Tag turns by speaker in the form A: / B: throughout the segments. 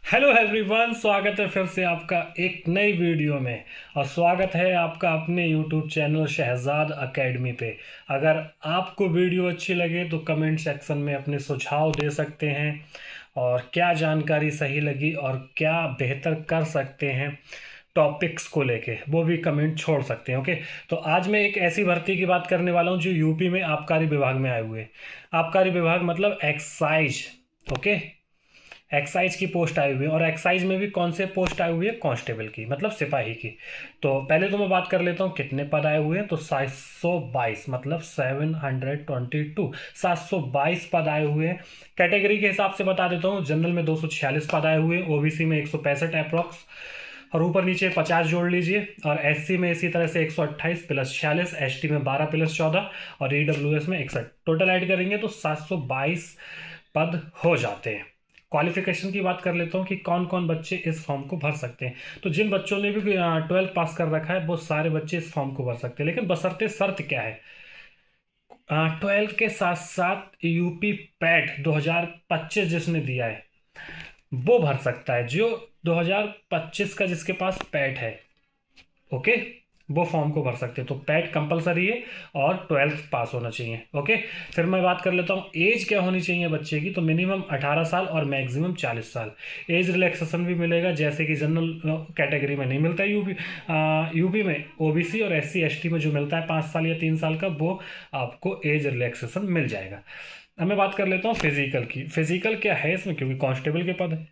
A: Hello everyone, स्वागत है फिर से आपका एक नई वीडियो में। और स्वागत है आपका अपने यूट्यूब चैनल शहजाद एकेडमी पे। अगर आपको वीडियो अच्छी लगे तो कमेंट सेक्शन में अपने सुझाव दे सकते हैं, और क्या जानकारी सही लगी और क्या बेहतर कर सकते हैं टॉपिक्स को लेके वो भी कमेंट छोड़ सकते हैं। ओके, तो आज मैं एक ऐसी भर्ती की बात करने वाला हूँ जो यूपी में आबकारी विभाग में आए हुए। आबकारी विभाग मतलब एक्साइज। ओके, एक्साइज की पोस्ट आई हुई है, और एक्साइज में भी कौन से पोस्ट आई हुई है? कांस्टेबल की, मतलब सिपाही की। तो पहले तो मैं बात कर लेता हूँ कितने पद आए हुए हैं। तो 722, मतलब 722, 722 पद आए हुए हैं। कैटेगरी के हिसाब से बता देता हूँ। जनरल में 246 पद आए हुए हैं, ओबीसी में 165 अप्रॉक्स, और ऊपर नीचे 50 जोड़ लीजिए। और एससी में इसी तरह से 128 प्लस 46, एसटी में 12 प्लस 14, और ईडब्ल्यूएस में 61। टोटल ऐड करेंगे तो 722 पद हो जाते हैं। क्वालिफिकेशन की बात कर लेता हूँ कि कौन कौन बच्चे इस फॉर्म को भर सकते हैं। तो जिन बच्चों ने भी 12th पास कर रखा है वो सारे बच्चे इस फॉर्म को भर सकते हैं, लेकिन बशर्ते शर्त क्या है? 12th के साथ साथ यूपी पैट 2025 जिसने दिया है वो भर सकता है। जो 2025 का जिसके पास पैट है, ओके, वो फॉर्म को भर सकते हैं। तो पैट कंपलसरी है और 12th पास होना चाहिए। ओके, फिर मैं बात कर लेता हूँ एज क्या होनी चाहिए बच्चे की। तो मिनिमम 18 साल और मैक्सिमम 40 साल। एज रिलैक्सेशन भी मिलेगा, जैसे कि जनरल कैटेगरी में नहीं मिलता है। यूपी में ओबीसी और एससी एसटी में जो मिलता है 5 साल या 3 साल का, वो आपको एज रिलैक्सेशन मिल जाएगा। अब मैं बात कर लेता हूँ फिजिकल की। फिजिकल क्या है इसमें, क्योंकि कांस्टेबल के पद है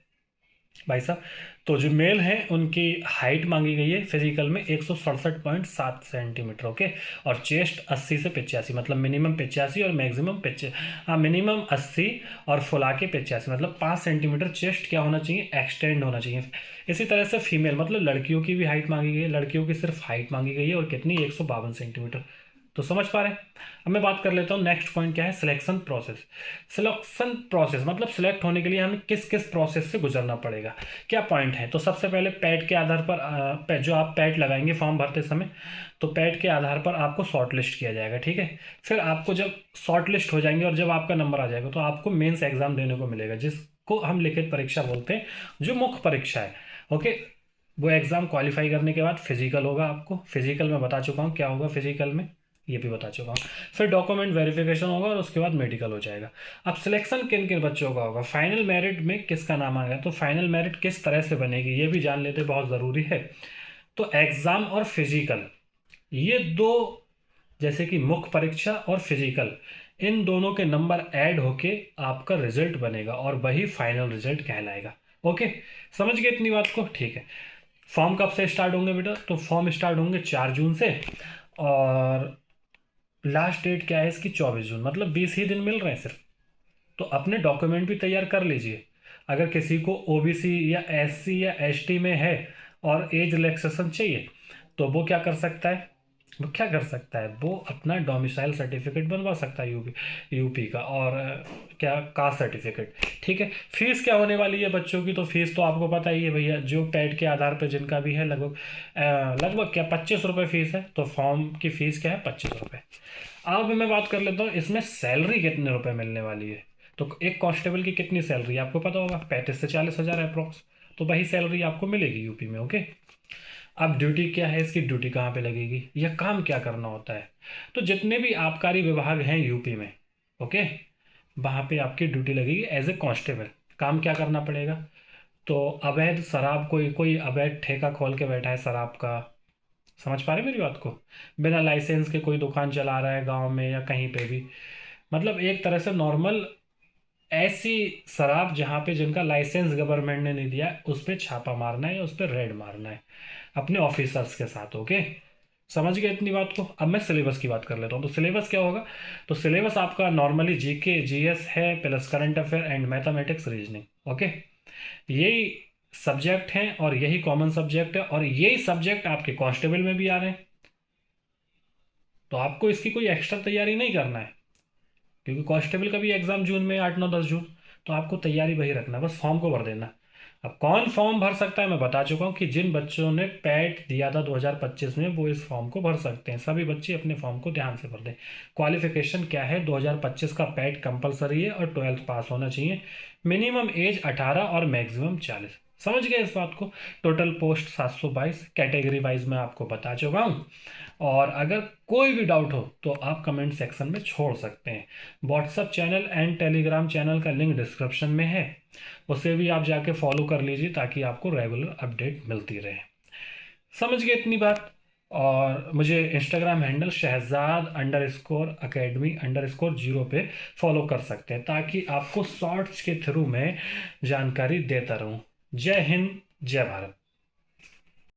A: भाई साहब। तो जो मेल हैं उनकी हाइट मांगी गई है फिजिकल में 167.7 सेंटीमीटर। ओके, और चेस्ट 80 से 85, मतलब मिनिमम 85 और मैक्सिमम मिनिमम 80 और फुला के 85, मतलब 5 सेंटीमीटर चेस्ट क्या होना चाहिए? एक्सटेंड होना चाहिए। इसी तरह से फीमेल मतलब लड़कियों की भी हाइट मांगी गई है। लड़कियों की सिर्फ हाइट मांगी गई है, और कितनी? 152 सेंटीमीटर। तो समझ पा रहे हैं। अब मैं बात कर लेता हूँ नेक्स्ट पॉइंट क्या है, सिलेक्शन प्रोसेस। सिलेक्शन प्रोसेस मतलब सिलेक्ट होने के लिए हमें किस किस प्रोसेस से गुजरना पड़ेगा, क्या पॉइंट है। तो सबसे पहले पैड के आधार पर जो आप पैड लगाएंगे फॉर्म भरते समय, तो पैड के आधार पर आपको शॉर्ट लिस्ट किया जाएगा। ठीक है, फिर आपको जब शॉर्ट लिस्ट हो जाएंगे और जब आपका नंबर आ जाएगा तो आपको मेंस एग्जाम देने को मिलेगा, जिसको हम लिखित परीक्षा बोलते हैं, जो मुख्य परीक्षा है। ओके, वो एग्जाम क्वालिफाई करने के बाद फिजिकल होगा। आपको फिजिकल में बता चुका हूँ क्या होगा फिजिकल में, ये भी बता चुका हूँ। फिर डॉक्यूमेंट वेरिफिकेशन होगा और उसके बाद मेडिकल हो जाएगा। अब सिलेक्शन किन किन बच्चों का होगा, फाइनल मेरिट में किसका नाम आएगा, तो फाइनल मेरिट किस तरह से बनेगी ये भी जान लेते, बहुत ज़रूरी है। तो एग्ज़ाम और फिजिकल, ये दो, जैसे कि मुख्य परीक्षा और फिजिकल, इन दोनों के नंबर ऐड होके आपका रिजल्ट बनेगा, और वही फाइनल रिजल्ट कहलाएगा। ओके, समझ गए इतनी बात को? ठीक है। फॉर्म कब से स्टार्ट होंगे बेटा? तो फॉर्म स्टार्ट होंगे 4 जून से, और लास्ट डेट क्या है इसकी? 24 जून, मतलब 20 ही दिन मिल रहे हैं सिर्फ। तो अपने डॉक्यूमेंट भी तैयार कर लीजिए। अगर किसी को ओबीसी या एससी या एसटी में है और एज रिलैक्सेशन चाहिए, तो वो क्या कर सकता है? वो क्या कर सकता है? वो अपना डोमिसाइल सर्टिफिकेट बनवा सकता है यूपी यूपी का, और क्या, कास्ट सर्टिफिकेट। ठीक है। फीस क्या होने वाली है बच्चों की? तो फीस तो आपको पता ही है भैया, जो पैड के आधार पर जिनका भी है, लगभग लगभग क्या 25 रुपये फीस है। तो फॉर्म की फीस क्या है? 25 रुपये। अब मैं बात कर लेता हूँ इसमें सैलरी कितने रुपए मिलने वाली है। तो एक कांस्टेबल की कितनी सैलरी है आपको पता होगा? 35 से 40 हज़ार अप्रोक्स। तो वही सैलरी आपको मिलेगी यूपी में। ओके, अब ड्यूटी क्या है इसकी, ड्यूटी कहाँ पे लगेगी, या काम क्या करना होता है? तो जितने भी आबकारी विभाग हैं यूपी में, ओके, वहाँ पे आपकी ड्यूटी लगेगी एज ए कांस्टेबल। काम क्या करना पड़ेगा? तो अवैध शराब, कोई कोई अवैध ठेका खोल के बैठा है शराब का, समझ पा रहे मेरी बात को? बिना लाइसेंस के कोई दुकान चला रहा है गांव में या कहीं पे भी, मतलब एक तरह से नॉर्मल ऐसी शराब जहाँ पे जिनका लाइसेंस गवर्नमेंट ने नहीं दिया है, उस पर छापा मारना है या उस पर रेड मारना है अपने ऑफिसर्स के साथ। ओके, समझ गए इतनी बात को? अब मैं सिलेबस की बात कर लेता हूँ। तो सिलेबस क्या होगा? तो सिलेबस आपका नॉर्मली जीके जीएस है, plus current affair and mathematics reasoning. Okay, यही सब्जेक्ट हैं और यही कॉमन सब्जेक्ट है, और यही सब्जेक्ट आपके कांस्टेबल में भी आ रहे हैं। तो आपको इसकी कोई एक्स्ट्रा तैयारी नहीं करना है, क्योंकि कांस्टेबल का भी एग्जाम जून में, 8 9 10 जून। तो आपको तैयारी वही रखना है, बस फॉर्म को भर देना। अब कौन फॉर्म भर सकता है मैं बता चुका हूँ, कि जिन बच्चों ने पैट दिया था 2025 में वो इस फॉर्म को भर सकते हैं। सभी बच्चे अपने फॉर्म को ध्यान से भर दें। क्वालिफिकेशन क्या है? 2025 का पैट कंपलसरी है और 12th पास होना चाहिए। मिनिमम एज 18 और मैक्सिमम 40। समझ गए इस बात को। टोटल पोस्ट 722, कैटेगरी वाइज मैं आपको बता चुका हूँ। और अगर कोई भी डाउट हो तो आप कमेंट सेक्शन में छोड़ सकते हैं। WhatsApp channel and Telegram channel का लिंक डिस्क्रिप्शन में है, उसे भी आप जाके फॉलो कर लीजिए ताकि आपको रेगुलर अपडेट मिलती रहे। समझ गए इतनी बात। और मुझे इंस्टाग्राम हैंडल शहजाद_अकेडमी_0 पे फॉलो कर सकते हैं ताकि आपको शॉर्ट्स के थ्रू में जानकारी देता रहूं। जय हिंद, जय भारत।